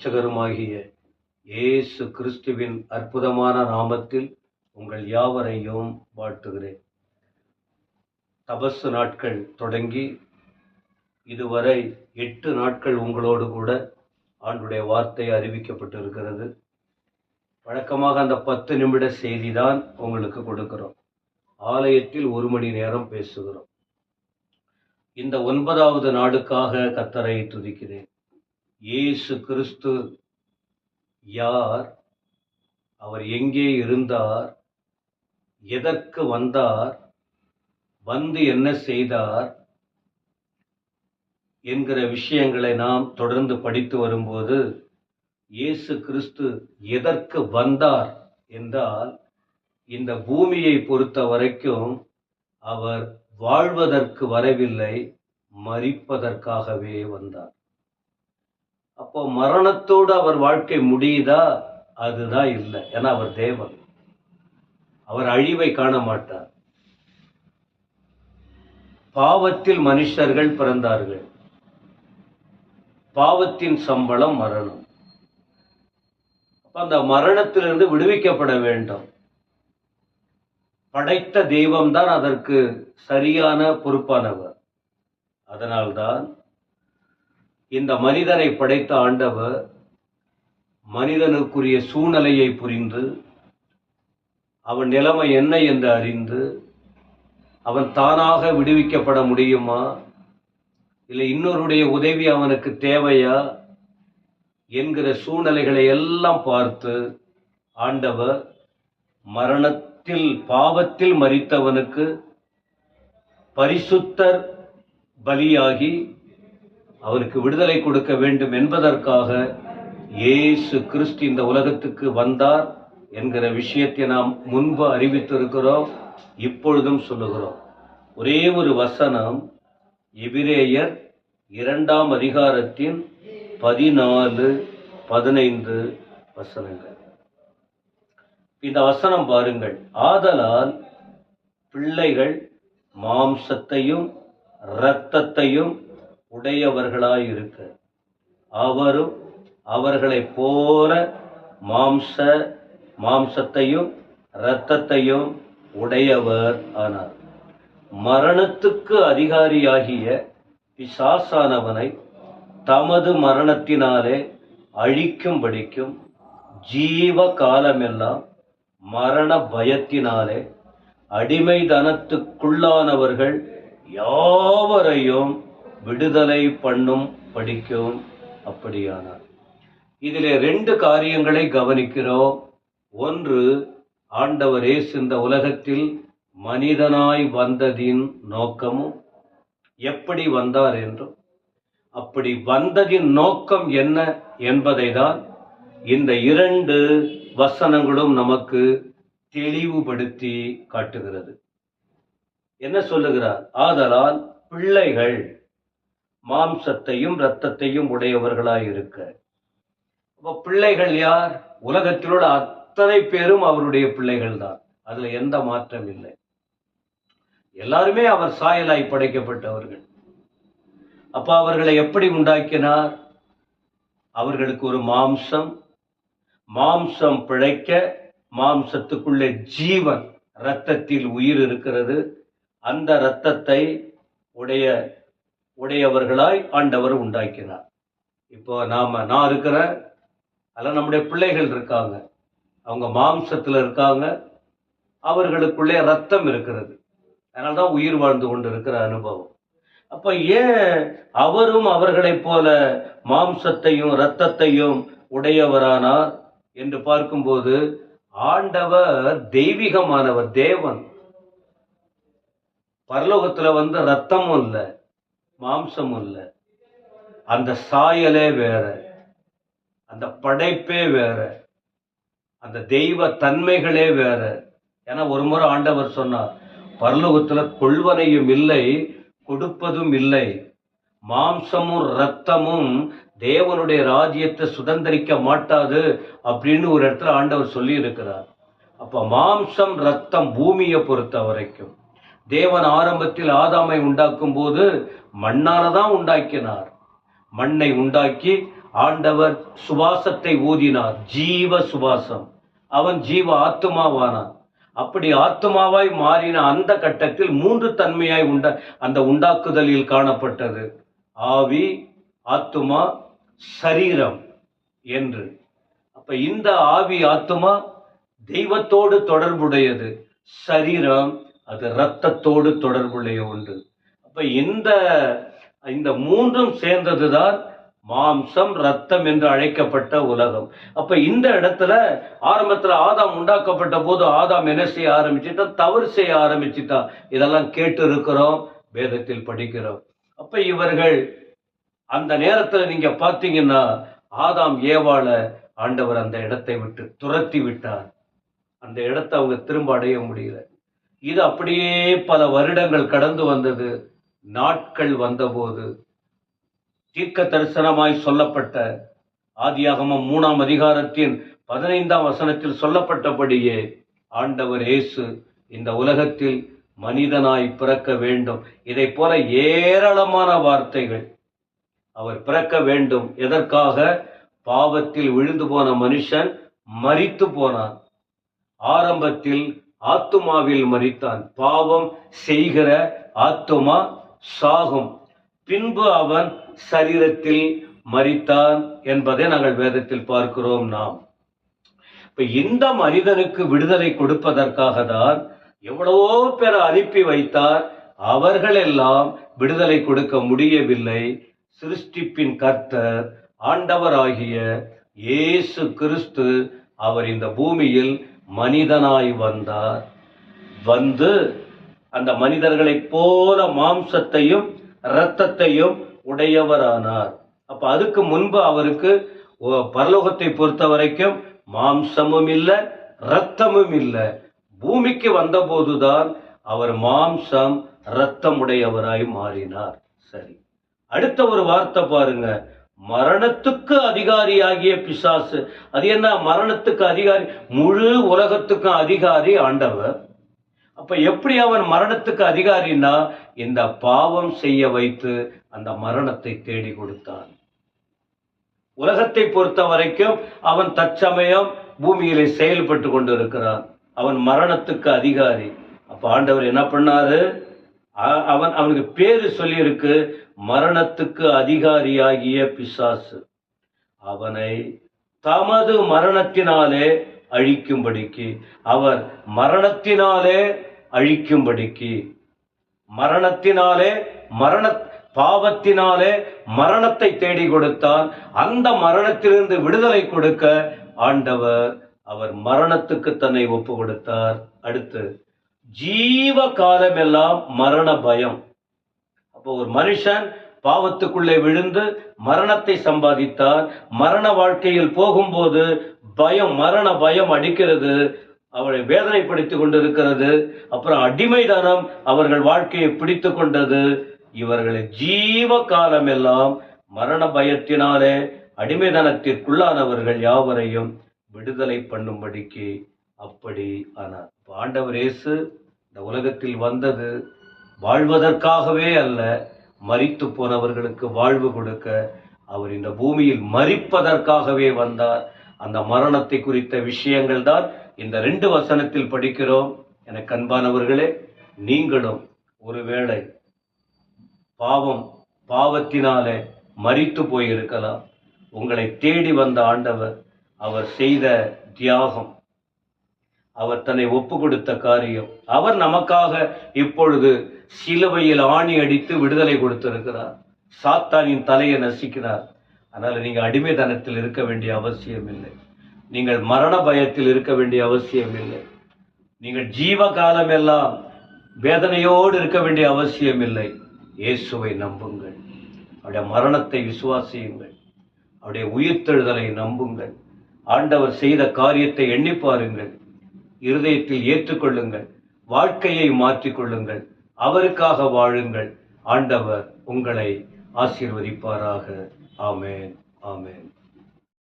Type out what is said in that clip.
இரட்சகருமாகிய இயேசு கிறிஸ்துவின் அற்புதமான நாமத்தில் உங்கள் யாவரையும் வாழ்த்துகிறேன். தபசு நாட்கள் தொடங்கி இதுவரை 8 நாட்கள் உங்களோடு கூட ஆண்டுடைய வார்த்தை அறிவிக்கப்பட்டிருக்கிறது. வழக்கமாக அந்த 10 நிமிட செய்தி தான் உங்களுக்கு கொடுக்கிறோம். ஆலயத்தில் 1 மணி நேரம் பேசுகிறோம். இந்த 9வது நாளுக்காக கர்த்தரை துதிக்கிறேன். இயேசு கிறிஸ்து யார்? அவர் எங்கே இருந்தார்? எதற்கு வந்தார்? வந்து என்ன செய்தார் என்கிற விஷயங்களை நாம் தொடர்ந்து படித்து வரும்போது, இயேசு கிறிஸ்து எதற்கு வந்தார் என்றால், இந்த பூமியை பொறுத்த வரைக்கும் அவர் வாழ்வதற்கு வரவில்லை, மரிப்பதற்காகவே வந்தார். அப்போ மரணத்தோடு அவர் வாழ்க்கை முடியுதா? அதுதான் இல்லை. ஏன்னா அவர் தேவன். அவர் அழிவை காண மாட்டார். பாவத்தில் மனுஷர்கள் பிறந்தார்கள். பாவத்தின் சம்பளம் மரணம். அந்த மரணத்திலிருந்து விடுவிக்கப்பட வேண்டும். படைத்த தெய்வம்தான் அதற்கு சரியான பொறுப்பானவர். அதனால்தான் இந்த மனிதனை படைத்த ஆண்டவர் மனிதனுக்குரிய சூழ்நிலையை புரிந்து, அவன் நிலைமை என்ன என்று அறிந்து, அவன் தானாக விடுவிக்கப்பட முடியுமா, இல்லை இன்னொருடைய உதவி அவனுக்கு தேவையா என்கிற சூழ்நிலைகளை எல்லாம் பார்த்து ஆண்டவர் மரணத்தில் பாவத்தில் மரித்தவனுக்கு பரிசுத்தர் பலியாகி அவனுக்கு விடுதலை கொடுக்க வேண்டும் என்பதற்காக இயேசு கிறிஸ்து இந்த உலகத்துக்கு வந்தார் என்கிற விஷயத்தை நாம் முன்பு அறிவித்திருக்கிறோம். இப்பொழுதும் சொல்லுகிறோம். ஒரே ஒரு வசனம், எபிரேயர் 2ஆம் அதிகாரத்தின் 14, 15 வசனங்கள். இந்த வசனம் பாருங்கள். ஆதலால் பிள்ளைகள் மாம்சத்தையும் இரத்தத்தையும் உடையவர்களாயிருக்க, அவரும் அவர்களைப் போல மாம்சத்தையும் இரத்தத்தையும் உடையவர் ஆனார். மரணத்துக்கு அதிகாரியாகிய பிசாசானவனை தமது மரணத்தினாலே அழிக்கும்படிக்கும் ஜீவ காலமெல்லாம் மரண பயத்தினாலே அடிமைதனத்துக்குள்ளானவர்கள் யாவரையும் விடுதலை பண்ணும் படிக்கும் அப்படியானார். இதிலே 2 காரியங்களை கவனிக்கிறோம். ஒன்று, ஆண்டவர் இயேசு இந்த உலகத்தில் மனிதனாய் வந்ததின் நோக்கமும், எப்படி வந்தார் என்றும், அப்படி வந்ததின் நோக்கம் என்ன என்பதை தான் இந்த 2 வசனங்களும் நமக்கு தெளிவுபடுத்தி காட்டுகிறது. என்ன சொல்லுகிறார்? ஆதலால் பிள்ளைகள் மாம்சத்தையும் இரத்தத்தையும் உடையவர்களாயிருக்க. அப்ப பிள்ளைகள் யார்? உலகத்தில் உள்ள அத்தனை பேரும் அவருடைய பிள்ளைகள் தான். அதுல எந்த மாற்றம் இல்லை. எல்லாருமே அவர் சாயலாய் படைக்கப்பட்டவர்கள். அப்ப அவர்களை எப்படி உண்டாக்கினார்? அவர்களுக்கு ஒரு மாம்சம் பிழைக்க, மாம்சத்துக்குள்ளே ஜீவன், இரத்தத்தில் உயிர் இருக்கிறது. அந்த இரத்தத்தை உடையவர்களாய் ஆண்டவர் உண்டாக்கினார். இப்போ நான் இருக்கிறேன், அல்ல நம்முடைய பிள்ளைகள் இருக்காங்க, அவங்க மாம்சத்தில் இருக்காங்க, அவர்களுக்குள்ளே இரத்தம் இருக்கிறது. அதனால்தான் உயிர் வாழ்ந்து கொண்டு இருக்கிற அனுபவம். அப்ப ஏன் அவரும் அவர்களைப் போல மாம்சத்தையும் இரத்தத்தையும் உடையவரானார் என்று பார்க்கும்போது, ஆண்டவர் தெய்வீகமானவர், தேவன். பரலோகத்துல இரத்தமும் இல்லை, மாம்சமும் இல்லை. அந்த சாயலே வேற, அந்த படைப்பே வேற, அந்த தெய்வ தன்மைகளே வேற. ஏன்னா ஒரு முறை ஆண்டவர் சொன்னார், பரலோகத்துல கொள்வனையும் இல்லை, கொடுப்பதும் இல்லை. மாம்சமும் இரத்தமும் தேவனுடைய ராஜ்யத்தை சுதந்திரிக்க மாட்டாது அப்படின்னு ஒரு இடத்துல ஆண்டவர் சொல்லி இருக்கிறார். அப்ப மாம்சம் இரத்தம் பூமியை பொறுத்த வரைக்கும் தேவன் ஆரம்பத்தில் ஆதாமை உண்டாக்கும் போது மண்ணாலதான் உண்டாக்கினார். மண்ணை உண்டாக்கி ஆண்டவர் சுவாசத்தை ஊதினார், ஜீவ சுவாசம். அவன் ஜீவ ஆத்துமாவானான். அப்படி ஆத்துமாவாய் மாறின அந்த கட்டத்தில் 3 தன்மையாய் அந்த உண்டாக்குதலில் காணப்பட்டது: ஆவி, ஆத்துமா, சரீரம் என்று. அப்ப இந்த ஆவி ஆத்துமா தெய்வத்தோடு தொடர்புடையது, சரீரம் அது இரத்தத்தோடு தொடர்புடைய ஒன்று. அப்ப இந்த 3ம் சேர்ந்ததுதான் மாம்சம், ரத்தம் என்று அழைக்கப்பட்ட உலகம். அப்ப இந்த இடத்துல ஆரம்பத்துல ஆதாம் உண்டாக்கப்பட்ட போது ஆதாம் என்ன செய்ய ஆரம்பிச்சுட்டான்? தவறு செய்ய ஆரம்பிச்சுட்டான். இதெல்லாம் கேட்டு இருக்கிறோம், வேதத்தில் படிக்கிறோம். அப்ப இவர்கள் அந்த நேரத்துல நீங்க பாத்தீங்கன்னா ஆதாம் ஏவாள ஆண்டவர் அந்த இடத்தை விட்டு துரத்தி விட்டார். அந்த இடத்தை அவங்க திரும்ப அடைய முடியல. இது அப்படியே பல வருடங்கள் கடந்து வந்தது. நாட்கள் வந்தபோது தீர்க்க தரிசனமாய் சொல்லப்பட்ட ஆதியாகமம் 3ஆம் அதிகாரத்தின் 15ஆம் வசனத்தில் சொல்லப்பட்டபடியே ஆண்டவர் இயேசு இந்த உலகத்தில் மனிதனாய் பிறக்க வேண்டும். இதை போல ஏராளமான வார்த்தைகள். அவர் பிறக்க வேண்டும். எதற்காக? பாவத்தில் விழுந்து போன மனுஷன் மரித்து போனான். ஆரம்பத்தில் ஆத்துமாவில் மரித்தான். பாவம் செய்கிற ஆத்துமா சாகும். பின்பு அவன் சரீரத்தில் மரித்தான் என்பதை நாங்கள் வேதத்தில் பார்க்கிறோம். நாம் இப்ப இந்த மனிதனுக்கு விடுதலை கொடுப்பதற்காக தான் எவ்வளவோ பேரை அனுப்பி வைத்தார். அவர்கள் எல்லாம் விடுதலை கொடுக்க முடியவில்லை. சிருஷ்டிப்பின் கர்த்தர் ஆண்டவராகிய இயேசு கிறிஸ்து அவர் இந்த பூமியில் மனிதனாய் வந்தார். வந்து அந்த மனிதர்களைப் போல மாம்சத்தையும் இரத்தத்தையும் உடையவரானார். அப்ப அதுக்கு முன்பு அவருக்கு பரலோகத்தை பொறுத்த வரைக்கும் மாம்சமும் இல்லை, இரத்தமும் இல்லை. பூமிக்கு வந்த போதுதான் அவர் மாம்சம் இரத்தம் உடையவராய் மாறினார். சரி, அடுத்த ஒரு வார்த்தை பாருங்க, மரணத்துக்கு அதிகாரியாகிய பிசாசு. அது என்ன? மரணத்துக்கு அதிகாரி, முழு உலகத்துக்கும் அதிகாரி ஆண்டவர். அப்ப எப்படி அவன் மரணத்துக்கு அதிகாரின்னா, இந்த பாவம் செய்ய வைத்து அந்த மரணத்தை தேடி கொடுத்தான். உலகத்தை பொறுத்த வரைக்கும் அவன் தற்சமயம் பூமியிலே செயல்பட்டு கொண்டிருக்கிறான். அவன் மரணத்துக்கு அதிகாரி. அப்ப ஆண்டவர் என்ன பண்ணாரு? அவனுக்கு பேரு சொல்லி இருக்கு, மரணத்துக்கு அதிகாரியாகிய பிசாசு. அவனை தமது மரணத்தினாலே அழிக்கும்படிக்கு, அவர் மரணத்தினாலே அழிக்கும்படிக்கு, மரணத்தினாலே பாவத்தினாலே மரணத்தை தேடி கொடுத்தான். அந்த மரணத்திலிருந்து விடுதலை கொடுக்க ஆண்டவர் அவர் மரணத்துக்கு தன்னை ஒப்பு கொடுத்தார். அடுத்து ஜீவ காலமெல்லாம் மரண பயம். அப்போ ஒரு மனுஷன் பாவத்துக்குள்ளே விழுந்து மரணத்தை சம்பாதித்தார். மரண வாழ்க்கையில் போகும்போது பயம், மரண பயம் அடிக்கிறது, அவளை வேதனைப்படுத்திக் கொண்டிருக்கிறது. அப்புறம் அடிமைதனம் அவர்கள் வாழ்க்கையை பிடித்து கொண்டது. இவர்களை ஜீவ காலம் எல்லாம் மரண பயத்தினாலே அடிமைதனத்திற்குள்ளானவர்கள் யாவரையும் விடுதலை பண்ணும்படிக்கு அப்படி ஆனார். ஆண்டவர் இயேசு இந்த உலகத்தில் வந்தது வாழ்வதற்காகவே அல்ல, மரித்து போனவர்களுக்கு வாழ்வு கொடுக்க அவர் இந்த பூமியில் மரிப்பதற்காகவே வந்தார். அந்த மரணத்தை குறித்த விஷயங்கள் தான் இந்த 2 வசனத்தில் படிக்கிறோம். எனக்கு அன்பானவர்களே, நீங்களும் ஒருவேளை பாவத்தினாலே மரித்து போயிருக்கலாம். உங்களை தேடி வந்த ஆண்டவர், அவர் செய்த தியாகம், அவர் தன்னை ஒப்பு கொடுத்த காரியம், அவர் நமக்காக இப்பொழுது சிலுவையில் ஆணி அடித்து விடுதலை கொடுத்திருக்கிறார். சாத்தானின் தலையை நசிக்கிறார். அதனால நீங்க அடிமைத்தனத்தில் இருக்க வேண்டிய அவசியம் இல்லை. நீங்கள் மரண பயத்தில் இருக்க வேண்டிய அவசியம் இல்லை. நீங்கள் ஜீவ காலம் எல்லாம் வேதனையோடு இருக்க வேண்டிய அவசியம் இல்லை. இயேசுவை நம்புங்கள், அவருடைய மரணத்தை விசுவாசியுங்கள், அவருடைய உயிர்த்தெழுதலை நம்புங்கள், ஆண்டவர் செய்த காரியத்தை எண்ணி பாருங்கள், இருதயத்தில் ஏற்றுக்கொள்ளுங்கள், வாழ்க்கையை மாற்றிக்கொள்ளுங்கள், அவருக்காக வாழுங்கள். ஆண்டவர் உங்களை ஆசீர்வதிப்பாராக. ஆமென், ஆமென்.